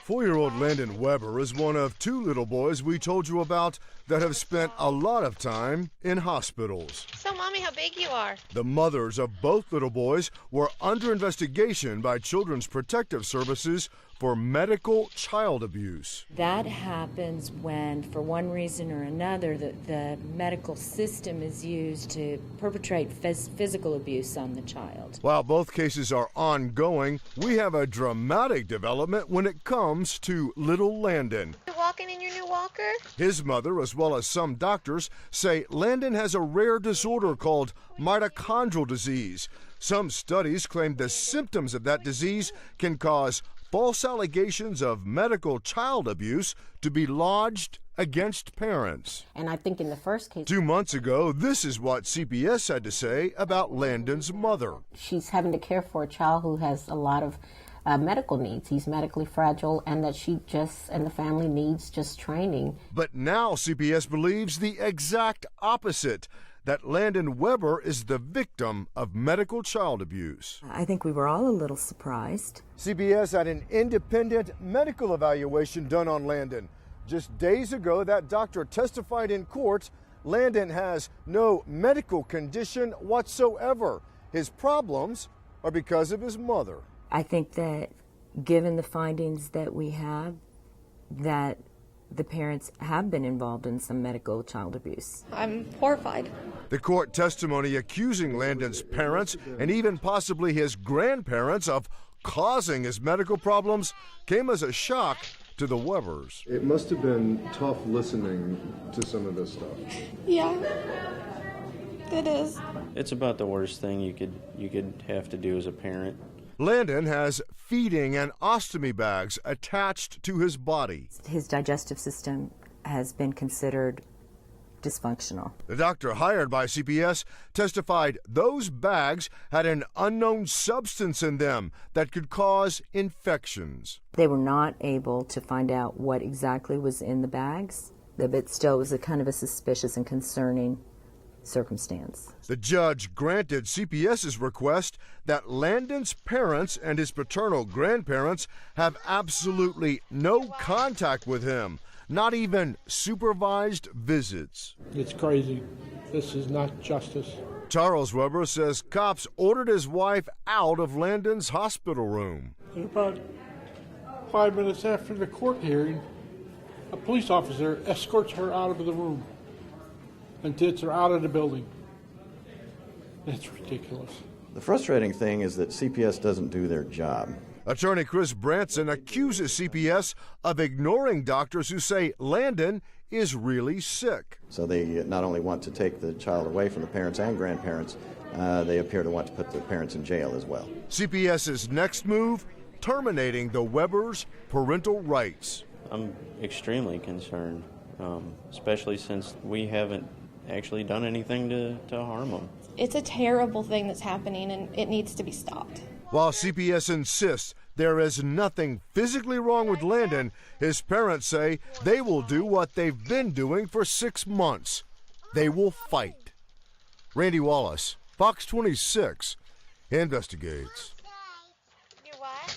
4-year-old Landon Weber is one of 2 little boys we told you about that have spent a lot of time in hospitals. So, Mommy, how big you are. The mothers of both little boys were under investigation by Children's Protective Services for medical child abuse. That happens when, for one reason or another, the medical system is used to perpetrate physical abuse on the child. While both cases are ongoing, we have a dramatic development when it comes to little Landon. You're walking in your new walker? His mother, as well as some doctors, say Landon has a rare disorder called mitochondrial disease. Some studies claim the symptoms of that disease can cause false allegations of medical child abuse to be lodged against parents. And I think in the first case, 2 months ago, this is what CPS had to say about Landon's mother. She's having to care for a child who has a lot of medical needs. He's medically fragile, and that and the family needs just training. But now CPS believes the exact opposite, that Landon Weber is the victim of medical child abuse. I think we were all a little surprised. CPS had an independent medical evaluation done on Landon. Just days ago, that doctor testified in court Landon has no medical condition whatsoever. His problems are because of his mother. I think that given the findings that we have, that the parents have been involved in some medical child abuse. I'm horrified. The court testimony accusing Landon's parents and even possibly his grandparents of causing his medical problems came as a shock to the Webers. It must have been tough listening to some of this stuff. Yeah, it is. It's about the worst thing you could have to do as a parent. Landon has feeding and ostomy bags attached to his body. His digestive system has been considered dysfunctional. The doctor hired by CPS testified those bags had an unknown substance in them that could cause infections. They were not able to find out what exactly was in the bags, but still it was a kind of a suspicious and concerning circumstance. The judge granted CPS's request that Landon's parents and his paternal grandparents have absolutely no contact with him, not even supervised visits. It's crazy. This is not justice. Charles Weber says cops ordered his wife out of Landon's hospital room. About 5 minutes after the court hearing, a police officer escorts her out of the room and gets her out of the building. That's ridiculous. The frustrating thing is that CPS doesn't do their job. Attorney Chris Branson accuses CPS of ignoring doctors who say Landon is really sick. So they not only want to take the child away from the parents and grandparents, they appear to want to put the parents in jail as well. CPS's next move, terminating the Webers' parental rights. I'm extremely concerned, especially since we haven't actually done anything to harm them. It's a terrible thing that's happening, and it needs to be stopped. While CPS insists there is nothing physically wrong with Landon, his parents say they will do what they've been doing for 6 months. They will fight. Randy Wallace, Fox 26, investigates. You what?